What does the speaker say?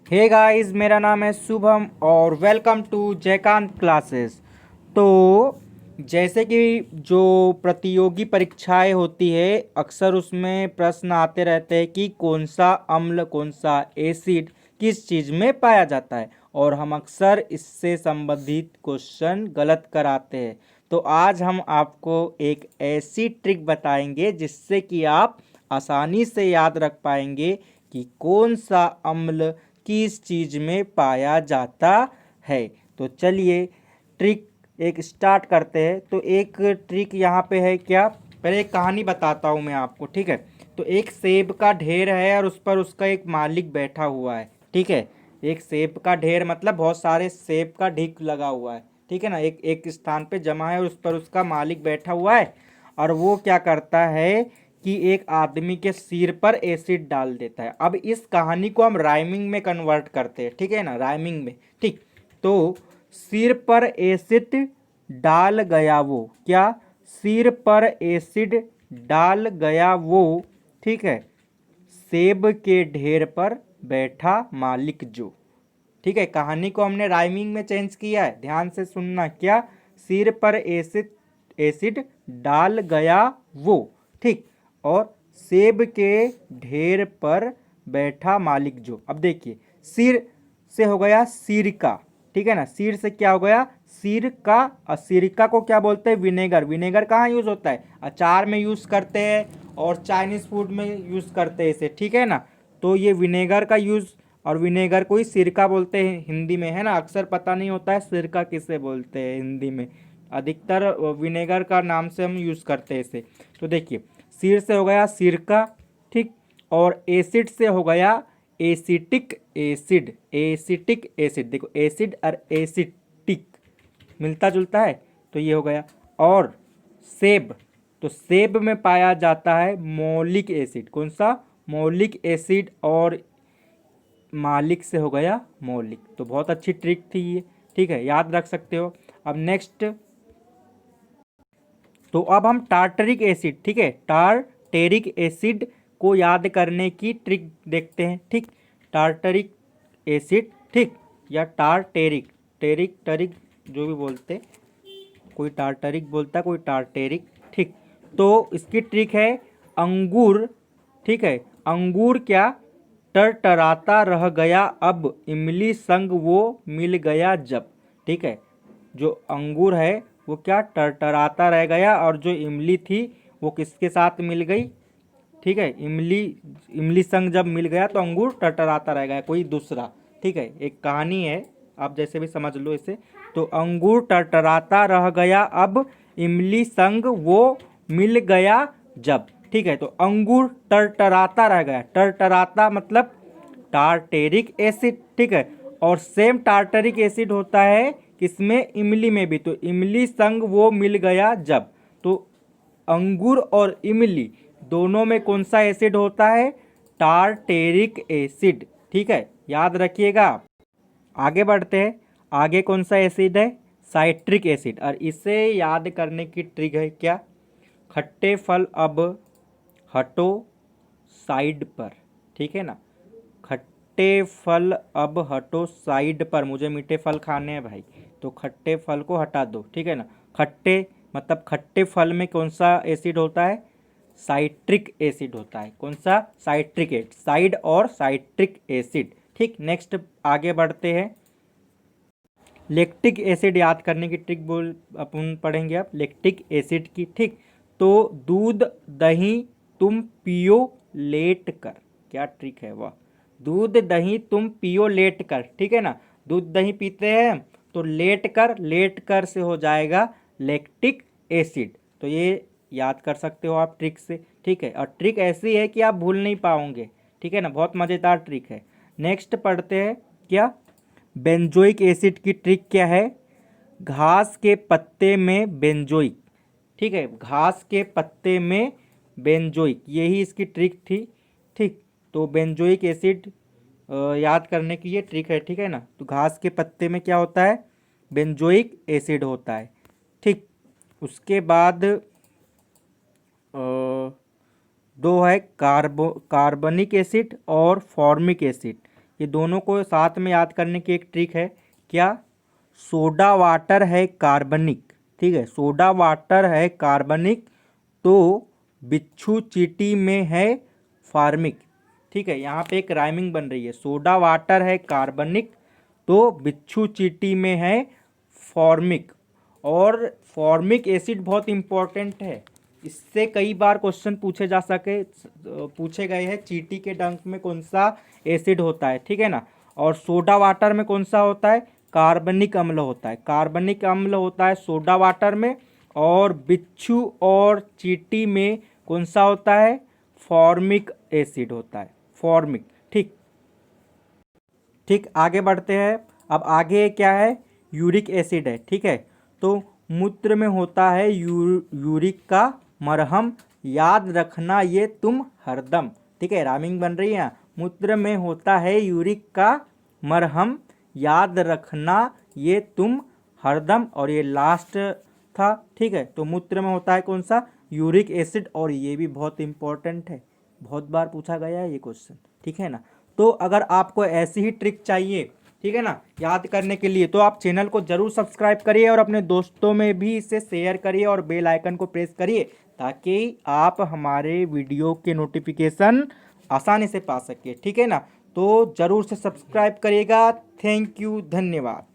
Hey guys, मेरा नाम है शुभम और वेलकम टू जयकांत क्लासेस। तो जैसे कि जो प्रतियोगी परीक्षाएं होती है, अक्सर उसमें प्रश्न आते रहते हैं कि कौन सा अम्ल कौन सा एसिड किस चीज़ में पाया जाता है, और हम अक्सर इससे संबंधित क्वेश्चन गलत कराते हैं। तो आज हम आपको एक ऐसी ट्रिक बताएंगे जिससे कि आप आसानी से याद रख पाएंगे कि कौन सा अम्ल किस चीज़ में पाया जाता है। तो चलिए ट्रिक एक स्टार्ट करते हैं। तो एक ट्रिक यहाँ पे है क्या, पहले एक कहानी बताता हूँ मैं आपको, ठीक है। तो एक सेब का ढेर है और उस पर उसका एक मालिक बैठा हुआ है, ठीक है। एक सेब का ढेर मतलब बहुत सारे सेब का ढिक लगा हुआ है, ठीक है ना, एक एक स्थान पे जमा है और उस पर उसका मालिक बैठा हुआ है। और वो क्या करता है कि एक आदमी के सिर पर एसिड डाल देता है। अब इस कहानी को हम राइमिंग में कन्वर्ट करते हैं, ठीक है ना, राइमिंग में, ठीक। तो सिर पर एसिड डाल गया वो, क्या, सिर पर एसिड डाल गया वो, ठीक है, सेब के ढेर पर बैठा मालिक जो, ठीक है। कहानी को हमने राइमिंग में चेंज किया है, ध्यान से सुनना। क्या, सिर पर एसिड एसिड डाल गया वो, ठीक, और सेब के ढेर पर बैठा मालिक जो। अब देखिए, सिर से हो गया सिरका, ठीक है ना, सिर से क्या हो गया, सिरका। और सिरका को क्या बोलते हैं, विनेगर। विनेगर कहाँ यूज़ होता है, अचार में यूज़ करते हैं और चाइनीज़ फूड में यूज़ करते हैं इसे, ठीक है ना। तो ये विनेगर का यूज़, और विनेगर को ही सिरका बोलते हैं हिंदी में, है ना। अक्सर पता नहीं होता है सिरका किसे बोलते हैं हिंदी में, अधिकतर विनेगर का नाम से हम यूज़ करते हैं इसे। तो देखिए, सिर से हो गया सिरका, ठीक, और एसिड से हो गया एसिटिक एसिड। एसिटिक एसिड, देखो एसिड और एसिटिक मिलता जुलता है, तो ये हो गया। और सेब, तो सेब में पाया जाता है मौलिक एसिड। कौन सा, मौलिक एसिड, और मालिक से हो गया मौलिक। तो बहुत अच्छी ट्रिक थी ये, ठीक है, याद रख सकते हो। अब नेक्स्ट, तो अब हम टार्टरिक एसिड, ठीक है, टार्टेरिक एसिड को याद करने की ट्रिक देखते हैं, ठीक। टार्टरिक एसिड, ठीक, या टार्टेरिक, टेरिक टरिक जो भी बोलते, कोई टार्टरिक बोलता है कोई टार्टेरिक, ठीक। तो इसकी ट्रिक है अंगूर, ठीक है, अंगूर क्या, टरटराता रह गया अब इमली संग वो मिल गया जब, ठीक है। जो अंगूर है वो क्या, टरटराता रह गया, और जो इमली थी वो किसके साथ मिल गई, ठीक है, इमली। इमली संग जब मिल गया तो अंगूर टरटराता रह गया, कोई दूसरा, ठीक है, एक कहानी है, आप जैसे भी समझ लो इसे। तो अंगूर टरटराता रह गया अब इमली संग वो मिल गया जब, ठीक है। तो अंगूर टरटराता रह गया, टरटराता मतलब टार्टेरिक एसिड, ठीक है। और सेम टार्टरिक एसिड होता है किसमें, इमली में भी। तो इमली संग वो मिल गया जब, तो अंगूर और इमली दोनों में कौन सा एसिड होता है, टार्टेरिक एसिड, ठीक है, याद रखिएगा। आगे बढ़ते हैं, आगे कौन सा एसिड है, साइट्रिक एसिड। और इसे याद करने की ट्रिक है क्या, खट्टे फल अब हटो साइड पर, ठीक है ना, खट्टे फल अब हटो साइड पर, मुझे मीठे फल खाने हैं भाई, तो खट्टे फल को हटा दो, ठीक है ना। खट्टे मतलब खट्टे फल में कौन सा एसिड होता है, साइट्रिक एसिड होता है। कौन सा, साइट्रिक एसिड, साइड और साइट्रिक एसिड, ठीक। नेक्स्ट आगे बढ़ते हैं, लैक्टिक एसिड याद करने की ट्रिक बोल अपन पढ़ेंगे अब, लैक्टिक एसिड की, ठीक। तो दूध दही तुम पियो लेट कर, क्या ट्रिक है वह, दूध दही तुम पियो लेट कर, ठीक है ना। दूध दही पीते हैं तो लेट कर, लेट कर से हो जाएगा लैक्टिक एसिड। तो ये याद कर सकते हो आप ट्रिक से, ठीक है। और ट्रिक ऐसी है कि आप भूल नहीं पाओगे, ठीक है ना, बहुत मज़ेदार ट्रिक है। नेक्स्ट पढ़ते हैं, क्या, बेंजोइक एसिड की ट्रिक क्या है, घास के पत्ते में बेंजोइक, ठीक है, घास के पत्ते में बेंजोइक, यही इसकी ट्रिक थी, ठीक। तो बेंजोइक एसिड याद करने की ये ट्रिक है, ठीक है ना। तो घास के पत्ते में क्या होता है, बेंजोइक एसिड होता है, ठीक। उसके बाद दो है कार्बनिक एसिड और फॉर्मिक एसिड। ये दोनों को साथ में याद करने की एक ट्रिक है। क्या? सोडा वाटर है कार्बनिक, ठीक है, सोडा वाटर है कार्बनिक, तो बिच्छू चींटी में है फार्मिक। ठीक है, यहाँ पे एक राइमिंग बन रही है। सोडा वाटर है कार्बनिक, तो बिच्छू चींटी में है फॉर्मिक। और फॉर्मिक एसिड बहुत इंपॉर्टेंट है, इससे कई बार क्वेश्चन पूछे गए हैं। चींटी के डंक में कौन सा एसिड होता है, ठीक है ना। और सोडा वाटर में कौन सा होता है? कार्बनिक अम्ल होता है। कार्बनिक अम्ल होता है सोडा वाटर में। और बिच्छू और चींटी में कौन सा होता है? फॉर्मिक एसिड होता है, फॉर्मिक। ठीक ठीक, आगे बढ़ते हैं। अब आगे क्या है? यूरिक एसिड है, ठीक है। तो मूत्र में होता है यूरिक का मरहम, याद रखना ये तुम हरदम। ठीक है, रामिंग बन रही है यहाँ। मूत्र में होता है यूरिक का मरहम, याद रखना ये तुम हरदम। और ये लास्ट था, ठीक है। तो मूत्र में होता है कौन सा? Uric acid. और ये भी बहुत इंपॉर्टेंट है, बहुत बार पूछा गया है ये क्वेश्चन, ठीक है ना। तो अगर आपको ऐसी ही ट्रिक चाहिए, ठीक है ना, याद करने के लिए, तो आप चैनल को जरूर सब्सक्राइब करिए और अपने दोस्तों में भी इसे शेयर करिए और बेल आइकन को प्रेस करिए, ताकि आप हमारे वीडियो के नोटिफिकेशन आसानी से पा सके, ठीक है ना। तो जरूर से सब्सक्राइब करिएगा। थैंक यू, धन्यवाद।